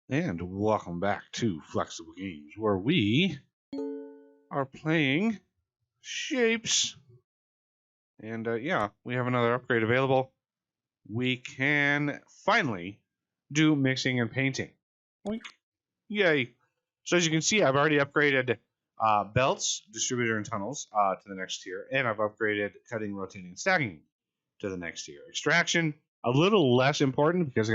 And welcome back to Flexible Games, where we are playing Shapes. And yeah, we have another upgrade available. We can finally do mixing and painting. Oink. Yay. So as you can see, I've already upgraded belts, distributor, and tunnels to the next tier. And I've upgraded cutting, rotating, and stacking to the next tier. Extraction, a little less important because I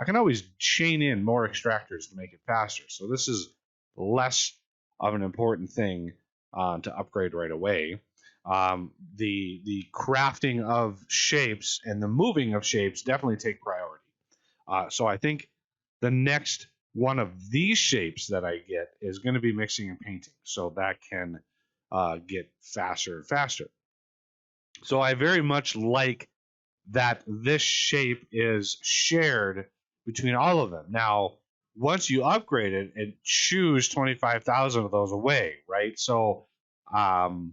can always chain in more extractors to make it faster. So this is less of an important thing to upgrade right away. The crafting of shapes and the moving of shapes definitely take priority. So I think the next one of these shapes that I get is going to be mixing and painting. So that can get faster and faster. So I very much like that this shape is shared between all of them. Now, once you upgrade it, it chews 25,000 of those away, right? So, so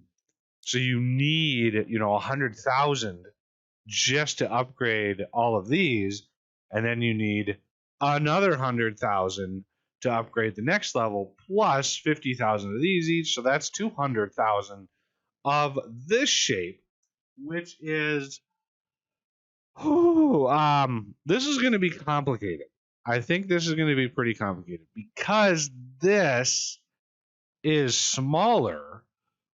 you need 100,000 just to upgrade all of these, and then you need another 100,000 to upgrade the next level, plus 50,000 of these each. So that's 200,000 of this shape, which is this is going to be complicated. I think this is going to be pretty complicated because this is smaller,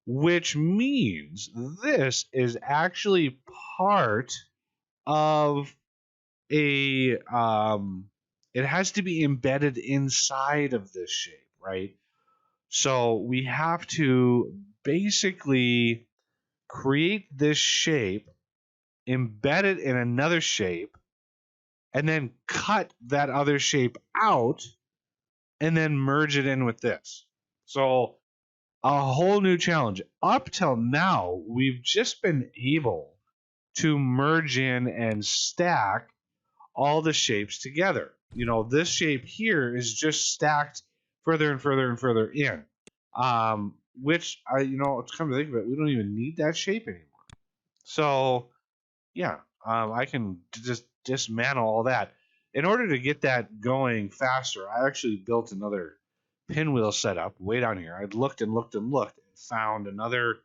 which means this is actually part of a it has to be embedded inside of this shape, right? So we have to basically create this shape, embed it in another shape, and then cut that other shape out and then merge it in with this. So a whole new challenge. Up till now, we've just been able to merge in and stack all the shapes together. This shape here is just stacked further and further and further in. Which it's come to think of it, we don't even need that shape anymore. So yeah, I can just dismantle all that. In order to get that going faster, I actually built another pinwheel setup way down here. I looked and looked and looked and found another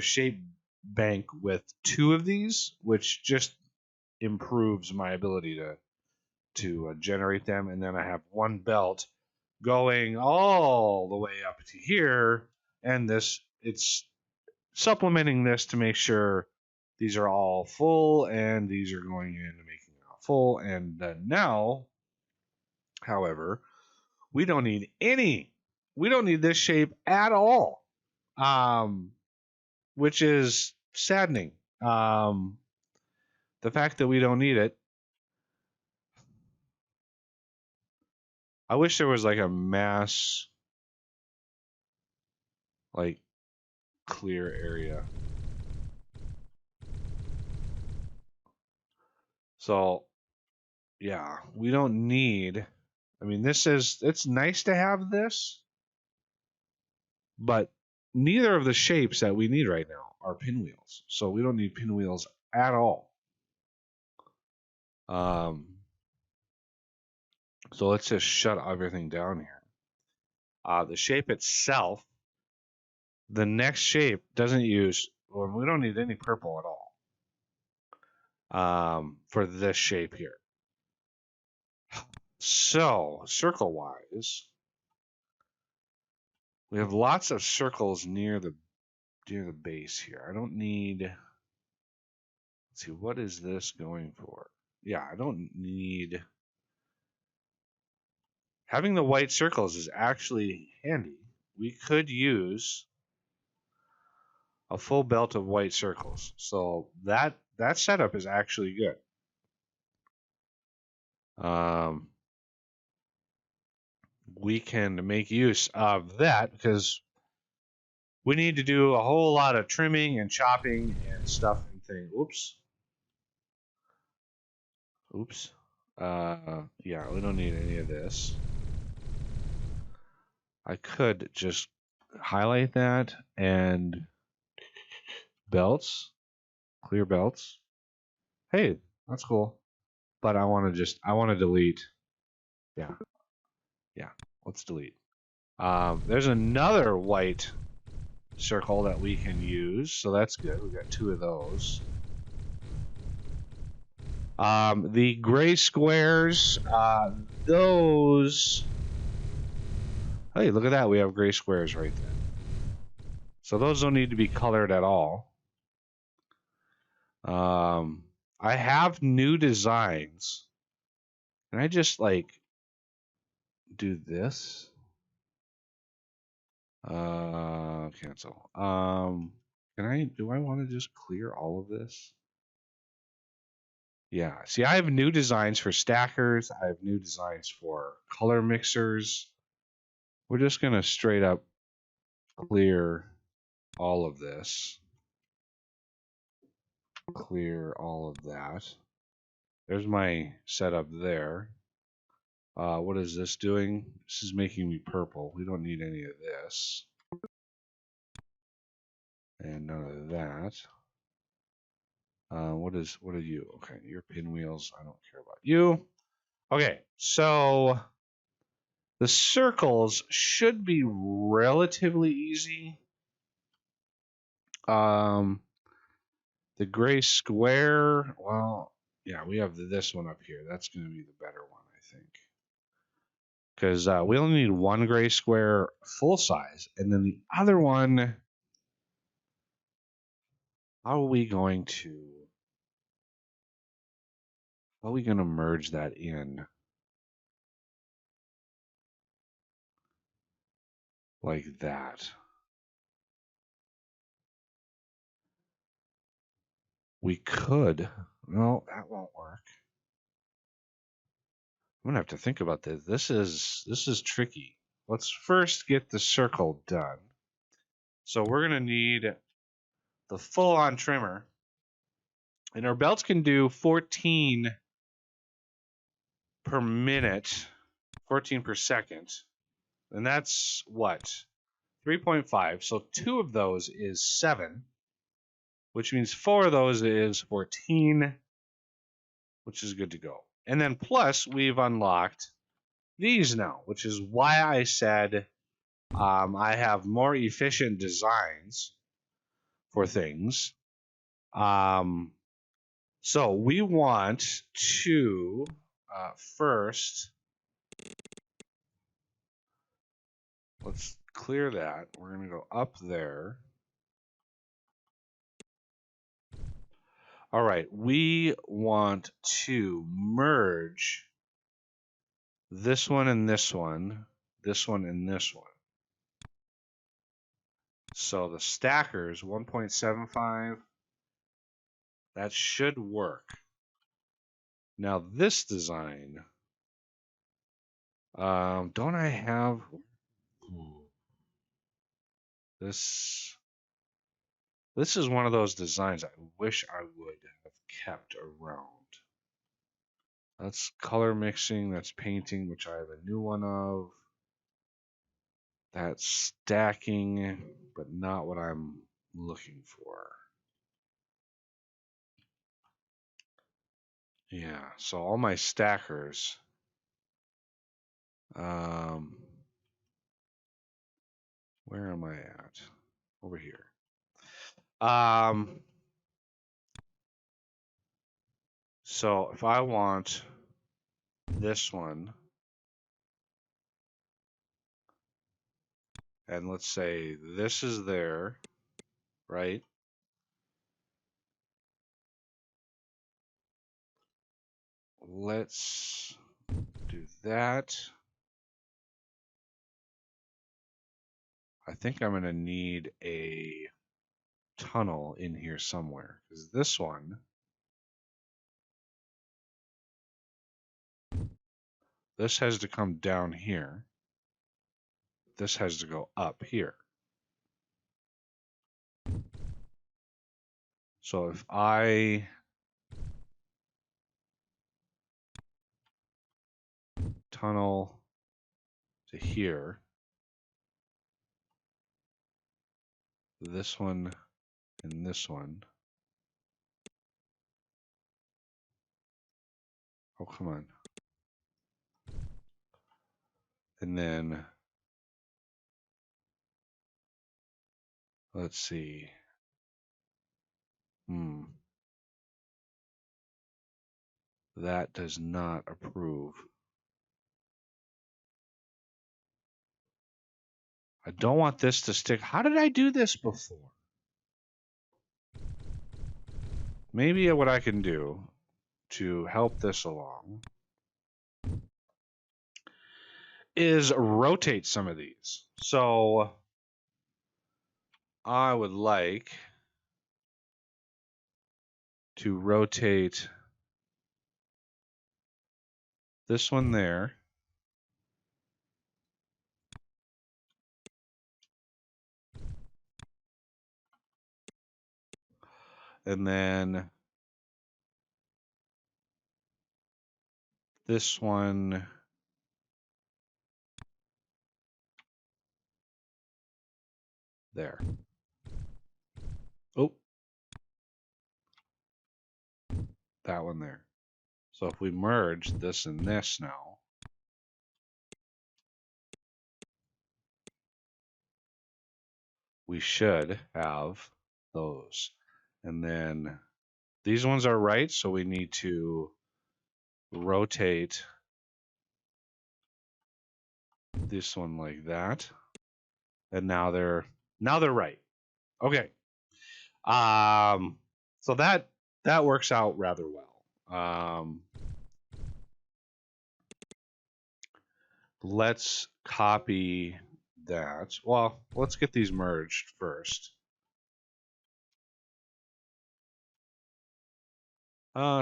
shape bank with two of these, which just improves my ability to generate them. And then I have one belt going all the way up to here, and it's supplementing this to make sure these are all full, and these are going in and making it all full. And then now, however, we don't need this shape at all, which is saddening. The fact that we don't need it. I wish there was like a mass, like, clear area. So, yeah, we don't need. I mean, it's nice to have this, but neither of the shapes that we need right now are pinwheels. So we don't need pinwheels at all. So let's just shut everything down here. The shape itself, the next shape doesn't use, well, we don't need any purple at all for this shape here. So circle wise, we have lots of circles near the base here. I don't need, let's see, what is this going for? Yeah, I don't need, having the white circles is actually handy. We could use a full belt of white circles. So that setup is actually good. We can make use of that because we need to do a whole lot of trimming and chopping and stuff and things. Oops. Yeah, we don't need any of this. I could just highlight that and belts, clear belts. Hey, that's cool. But I want to delete. Yeah. Yeah, let's delete. There's another white circle that we can use, so that's good. We got 2 of those. The gray squares, those. Hey, look at that. We have gray squares right there. So those don't need to be colored at all. I have new designs. Can I just like do this? Cancel. Do I want to just clear all of this? Yeah. See, I have new designs for stackers. I have new designs for color mixers. We're just going to straight up clear all of this. Clear all of that. There's my setup there. What is this doing? This is making me purple. We don't need any of this. And none of that. What are you? Okay, your pinwheels. I don't care about you. Okay, so the circles should be relatively easy. The gray square, well, yeah, we have this one up here. That's going to be the better one, I think. Because we only need 1 gray square full size. And then the other one, how are we going to merge that in like that? We could. No, that won't work. I'm gonna have to think about this. This is tricky. Let's first get the circle done. So we're gonna need the full-on trimmer, and our belts can do 14 per minute, 14 per second, and that's what 3.5. So 2 of those is 7, which means 4 of those is 14, which is good to go. And then plus we've unlocked these now, which is why I said I have more efficient designs for things. So we want to first, let's clear that. We're going to go up there. All right, we want to merge this one and this one, this one and this one. So the stackers 1.75, that should work. Now this design, don't I have this? This is one of those designs I wish I would have kept around. That's color mixing, that's painting, which I have a new one of. That's stacking, but not what I'm looking for. Yeah, so all my stackers. Where am I at? Over here. So if I want this one, and let's say this is there, right? Let's do that. I think I'm going to need a tunnel in here somewhere, because this one, this has to come down here. This has to go up here. So if I tunnel to here, this one and this one. Oh, come on. And then let's see. That does not approve. I don't want this to stick. How did I do this before? Maybe what I can do to help this along is rotate some of these. So I would like to rotate this one there. And then this one there. Oh, that one there. So if we merge this and this now, we should have those. And then these ones are right, so we need to rotate this one like that. And now they're right. Okay. So that works out rather well. Let's copy that. Well, let's get these merged first.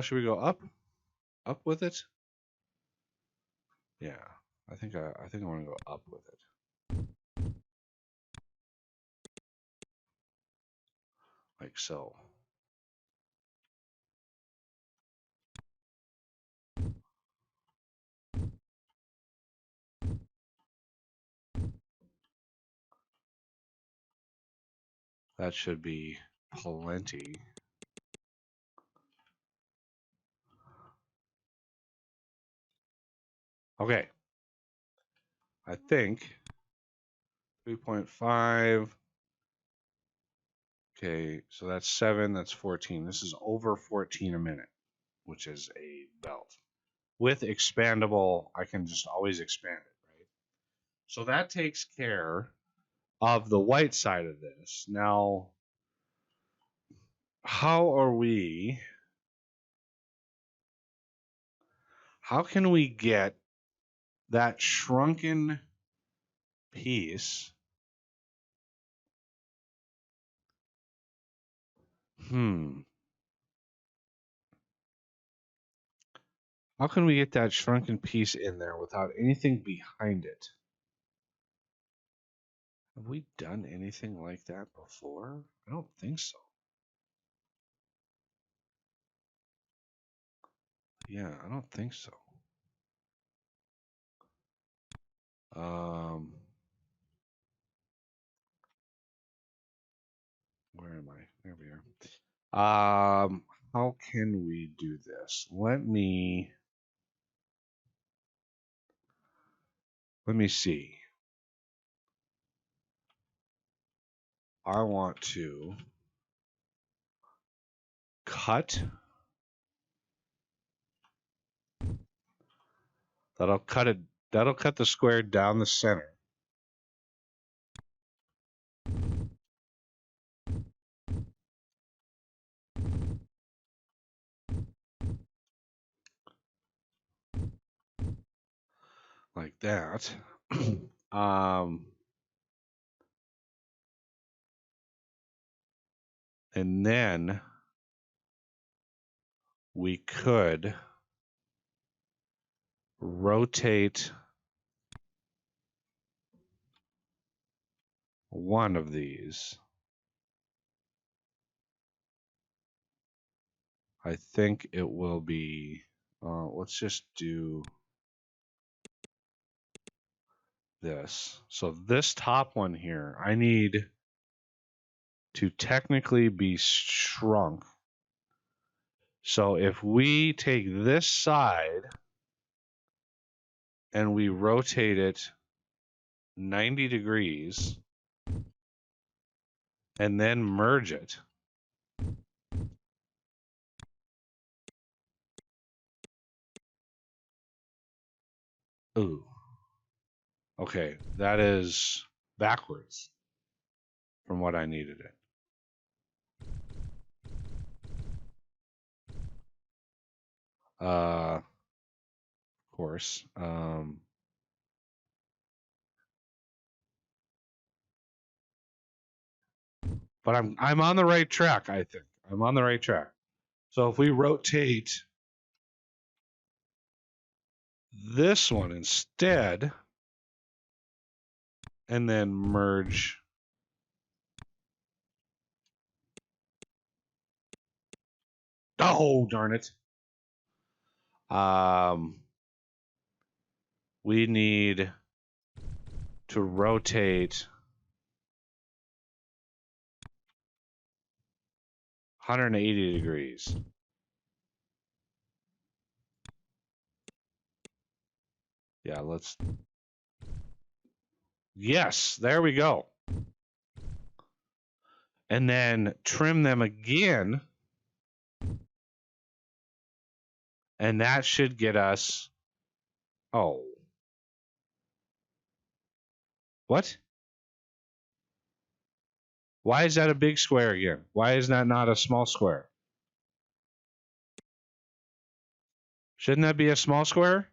Should we go up with it? Yeah, I think I want to go up with it, like so. That should be plenty. Okay. I think 3.5. Okay, so that's 7, that's 14. This is over 14 a minute, which is a belt. With expandable, I can just always expand it, right? So that takes care of the white side of this. Now, how can we get that shrunken piece? How can we get that shrunken piece in there without anything behind it? Have we done anything like that before? I don't think so. Yeah, I don't think so. Where am I? There we are. How can we do this? Let me see. I want to cut. That'll cut it. That'll cut the square down the center. Like that. And then we could rotate one of these. I think it will be, let's just do this. So this top one here, I need to technically be shrunk. So if we take this side and we rotate it 90 degrees and then merge it. Ooh. Okay, that is backwards from what I needed it. Of course. But I'm on the right track, I think. I'm on the right track. So if we rotate this one instead and then merge. Oh, darn it. We need to rotate 180 degrees. Yeah, let's. Yes, there we go. And then trim them again. And that should get us. Oh. What? Why is that a big square again? Why is that not a small square? Shouldn't that be a small square?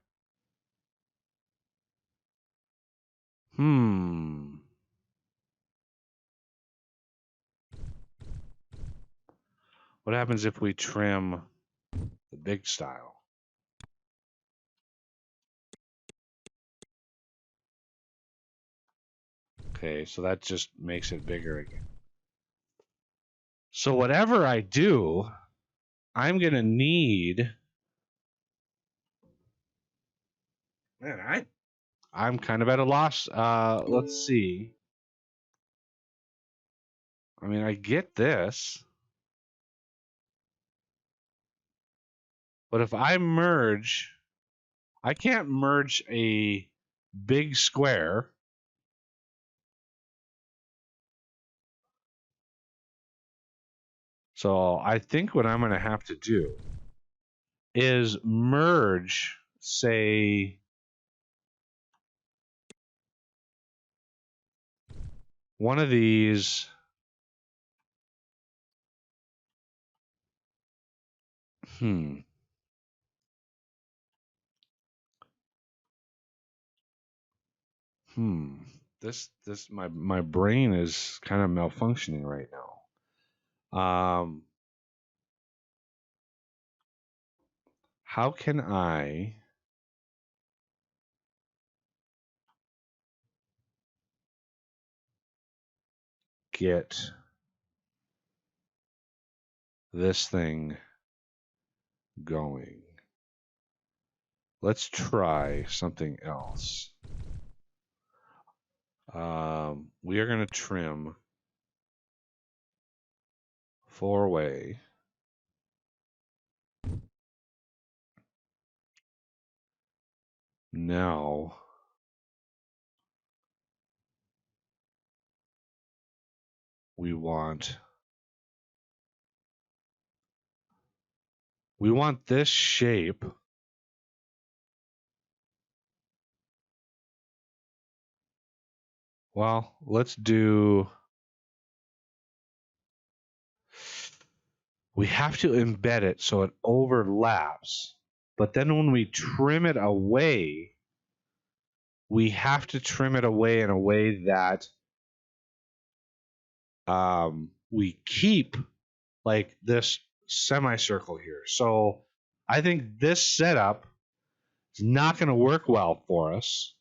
What happens if we trim the big style? Okay, so that just makes it bigger again. So whatever I do, I'm going to need. Man, I'm kind of at a loss. Let's see. I mean, I get this. But if I merge, I can't merge a big square. So I think what I'm going to have to do is merge, say, one of these. My brain is kind of malfunctioning right now. How can I get this thing going? Let's try something else. We are going to trim 4-way. Now we want this shape. Well, let's do. We have to embed it so it overlaps. But then when we trim it away, we have to trim it away in a way that we keep like this semicircle here. So I think this setup is not going to work well for us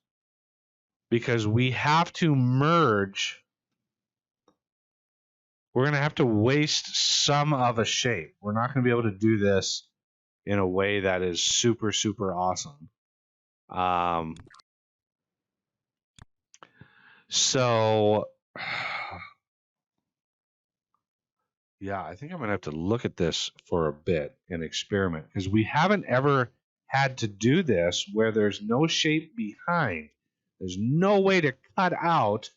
because we have to merge. We're going to have to waste some of a shape. We're not going to be able to do this in a way that is super, super awesome. So, yeah, I think I'm going to have to look at this for a bit and experiment because we haven't ever had to do this where there's no shape behind. There's no way to cut out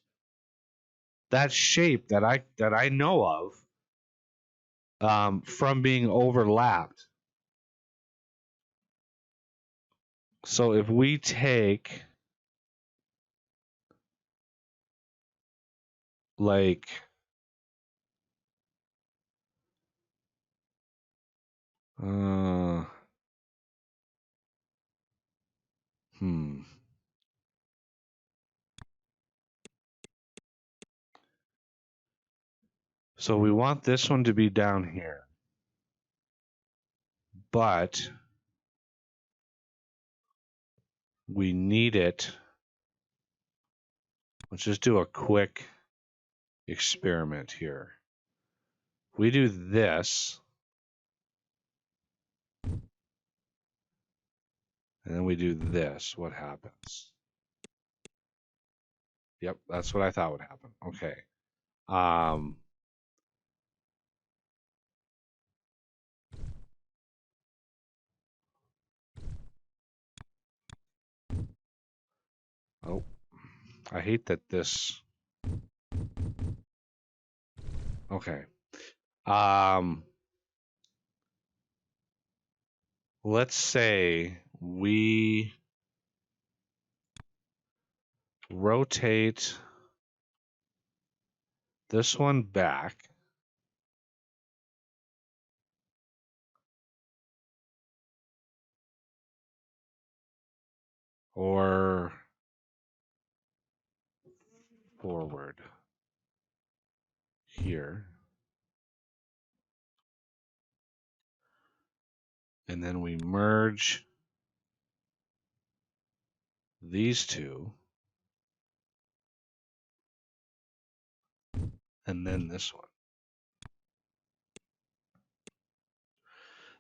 that shape that I know of from being overlapped. So if we take like So we want this one to be down here, but we need it. Let's just do a quick experiment here. We do this, and then we do this. What happens? Yep, that's what I thought would happen. Okay. Oh, I hate that this. Okay. Let's say we rotate this one back. Or forward here. And then we merge these two. And then this one.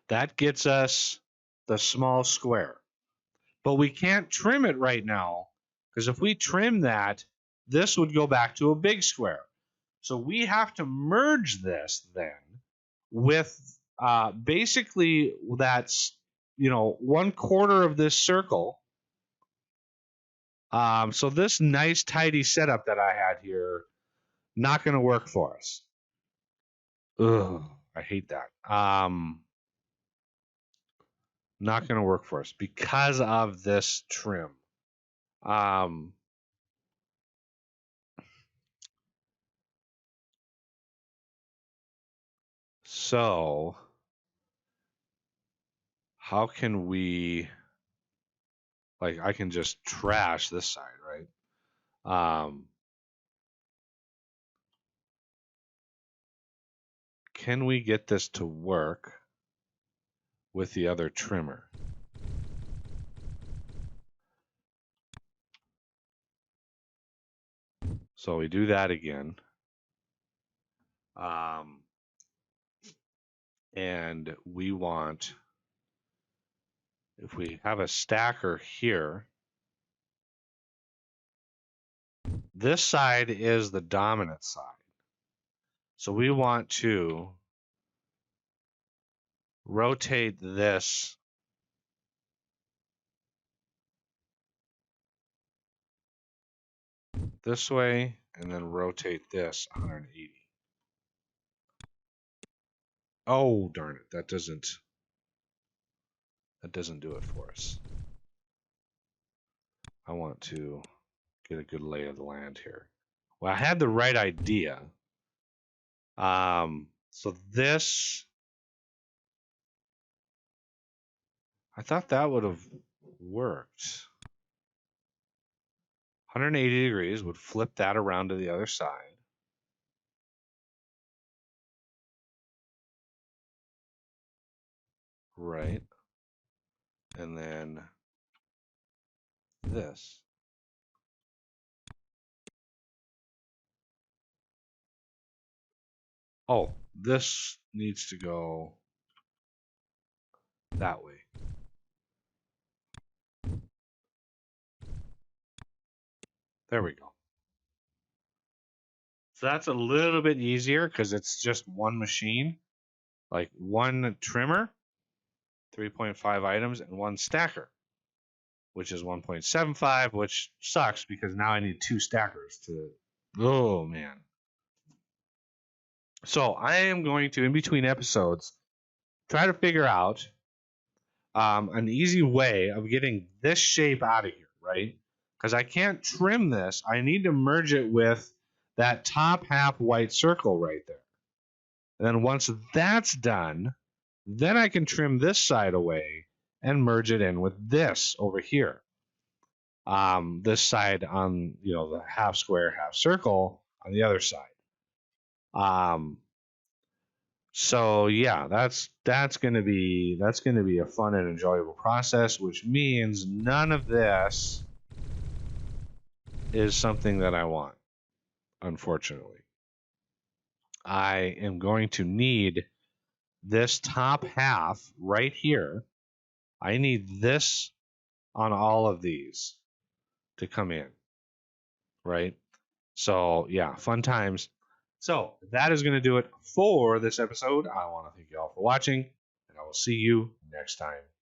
That gets us the small square. But we can't trim it right now, because if we trim that, this would go back to a big square. So we have to merge this then with basically that's 1/4 of this circle. So this nice tidy setup that I had here, not going to work for us. Ugh, I hate that. Not going to work for us because of this trim. So how can we, like, I can just trash this side, right? Can we get this to work with the other trimmer? So we do that again. And we want, if we have a stacker here, this side is the dominant side. So we want to rotate this this way and then rotate this 180. Oh, darn it. That doesn't do it for us. I want to get a good lay of the land here. Well, I had the right idea. So this, I thought that would have worked. 180 degrees would flip that around to the other side. Right. And then this. Oh, this needs to go that way. There we go. So that's a little bit easier because it's just one machine, like one trimmer, 3.5 items, and one stacker. which is 1.75, which sucks because now I need 2 stackers to. Oh man. So I am going to, in between episodes, try to figure out an easy way of getting this shape out of here, right? Because I can't trim this. I need to merge it with that top half white circle right there. And then once that's done, then I can trim this side away and merge it in with this over here. This side on the half square, half circle on the other side. So yeah, that's gonna be a fun and enjoyable process, which means none of this is something that I want, unfortunately. I am going to need this top half right here. I need this on all of these to come in, right? So yeah, fun times. So that is going to do it for this episode. I want to thank you all for watching, and I will see you next time.